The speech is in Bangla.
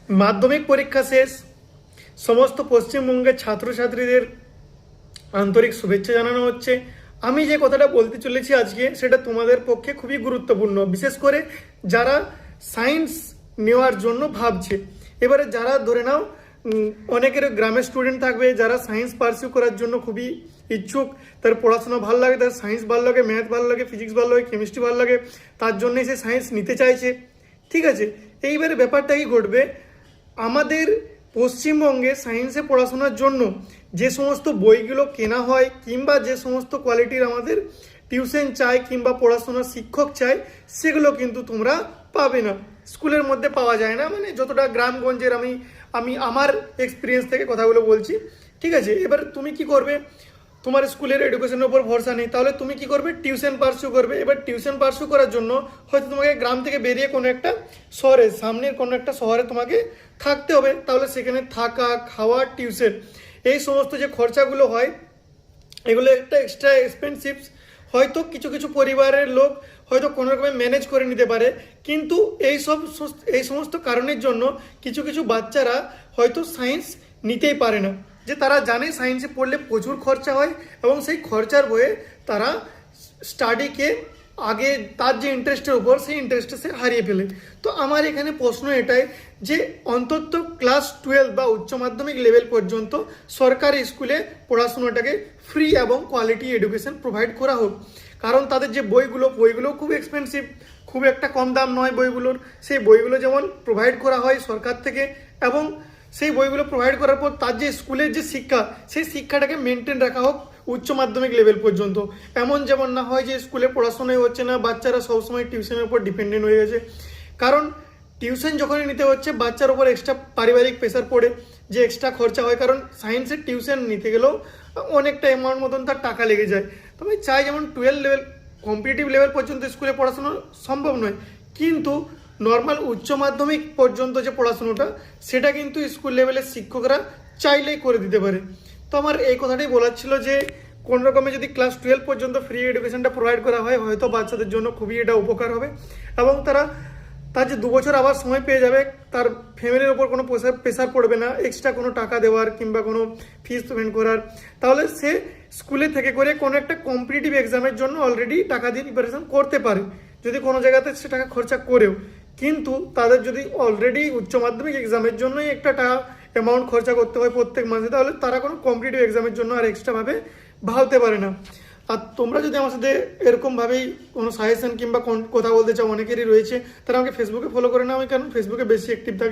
মাধ্যমিক পরীক্ষা শেষ, সমস্ত পশ্চিমবঙ্গের ছাত্রছাত্রীদের আন্তরিক শুভেচ্ছা জানানো হচ্ছে। আমি যে কথাটা বলতে চলেছি আজকে, সেটা তোমাদের পক্ষে খুবই গুরুত্বপূর্ণ, বিশেষ করে যারা সায়েন্স নেওয়ার জন্য ভাবছে। এবারে যারা ধরে নাও অনেকের গ্রামের স্টুডেন্ট থাকবে যারা সায়েন্স পারসিউ করার জন্য খুবই ইচ্ছুক, তার পড়াশোনা ভালো লাগে, তার সায়েন্স ভালো লাগে, ম্যাথ ভালো লাগে, ফিজিক্স ভালো লাগে, কেমিস্ট্রি ভালো লাগে, তার জন্যই সে সায়েন্স নিতে চাইছে। ঠিক আছে, এইবারে ব্যাপারটা কি ঘটবে, আমাদের পশ্চিমবঙ্গে সায়েন্সে পড়াশোনার জন্য যে সমস্ত বইগুলো কেনা হয় কিংবা যে সমস্ত কোয়ালিটির আমাদের টিউশন চাই কিংবা পড়াশোনার শিক্ষক চাই, সেগুলো কিন্তু তোমরা পাবে না, স্কুলের মধ্যে পাওয়া যায় না। মানে যতটা গ্রামগঞ্জের আমি আমি আমার এক্সপিরিয়েন্স থেকে কথাগুলো বলছি। ঠিক আছে, এবার তুমি কি করবে, তোমার স্কুলের এডুকেশনের উপর ভরসা নেই, তাহলে তুমি কি করবে, টিউশন পারসিউ করবে। এবার টিউশন পারসিউ করার জন্য হয়তো তোমাকে গ্রাম থেকে বেরিয়ে কোনো একটা শহরে, সামনের কোনো একটা শহরে তোমাকে থাকতে হবে, তাহলে সেখানে থাকা, খাওয়া, টিউশন, এই সমস্ত যে খরচাগুলো হয়, এগুলো একটা এক্সট্রা এক্সপেন্সিভ। হয়তো কিছু কিছু পরিবারের লোক হয়তো কোনো রকমে ম্যানেজ করে নিতে পারে, কিন্তু এই সমস্ত কারণের জন্য কিছু কিছু বাচ্চারা হয়তো সায়েন্স নিতেই পারে না, যে তারা জানে সায়েন্সে পড়লে প্রচুর খরচা হয় এবং সেই খরচার বয়ে তারা স্টাডিকে আগে তার যে ইন্টারেস্টের উপর, সেই ইন্টারেস্টটা সে হারিয়ে ফেলে। তো আমার এখানে প্রশ্ন এটাই যে অন্তত ক্লাস 12 বা উচ্চ মাধ্যমিক লেভেল পর্যন্ত সরকারি স্কুলে পড়াশোনাটাকে ফ্রি এবং কোয়ালিটি এডুকেশন প্রোভাইড করা হোক। কারণ তাদের যে বইগুলো খুব এক্সপেন্সিভ, খুব একটা কম দাম নয় বইগুলোর। সেই বইগুলো যেমন প্রোভাইড করা হয় সরকার থেকে, এবং সেই বইগুলো প্রোভাইড করার পর তার যে স্কুলের যে শিক্ষা, সেই শিক্ষাটাকে মেনটেন রাখা হোক উচ্চ মাধ্যমিক লেভেল পর্যন্ত। এমন যেমন না হয় যে স্কুলে পড়াশোনাই হচ্ছে না, বাচ্চারা সবসময় টিউশনের উপর ডিপেন্ডেন্ট হয়ে গেছে। কারণ টিউশন যখনই নিতে হচ্ছে, বাচ্চার উপর এক্সট্রা পারিবারিক প্রেশার পড়ে, যে এক্সট্রা খরচা হয়। কারণ সায়েন্সের টিউশন নিতে গেলেও অনেকটা অ্যামাউন্ট মতন তার টাকা লেগে যায়। তো আমি চাই যেমন 12 লেভেল, কম্পিটিটিভ লেভেল পর্যন্ত স্কুলে পড়াশোনা সম্ভব নয়, কিন্তু নর্মাল উচ্চ মাধ্যমিক পর্যন্ত যে পড়াশোনাটা, সেটা কিন্তু স্কুল লেভেলের শিক্ষকরা চাইলেই করে দিতে পারে। তো আমার এই কথাটাই বলার ছিল যে কোন রকমে যদি ক্লাস 12 পর্যন্ত ফ্রি এডুকেশনটা প্রোভাইড করা হয়, হয়তো বাচ্চাদের জন্য খুবই এটা উপকার হবে, এবং তার যে 2 বছর আবার সময় পেয়ে যাবে, তার ফ্যামিলির ওপর কোনো প্রেশার পড়বে না এক্সট্রা কোনো টাকা দেওয়ার কিংবা কোনো ফিস পেমেন্ট করার। তাহলে সে স্কুলে থেকে করে কোনো একটা কম্পিটিটিভ এক্সামের জন্য অলরেডি টাকা দিয়ে প্রিপারেশন করতে পারে, যদি কোনো জায়গাতে সে টাকা খরচা করেও। কিন্তু তাদের যদি অলরেডি উচ্চ মাধ্যমিক এক্সামের জন্যই একটা টাকা অ্যামাউন্ট খরচা করতে হয় প্রত্যেক মাসে, তাহলে তারা কোনো কম্পিটিটিভ এক্সামের জন্য আর এক্সট্রাভাবে ভাবতে পারে না। আর তোমরা যদি আমার সাথে এরকমভাবেই কোনো সাজেশন কিংবা কথা বলতে চাও, অনেকেরই রয়েছে, তারা আমাকে ফেসবুকে ফলো করে নাও, আমি কারণ ফেসবুকে বেশি অ্যাক্টিভ থাকি।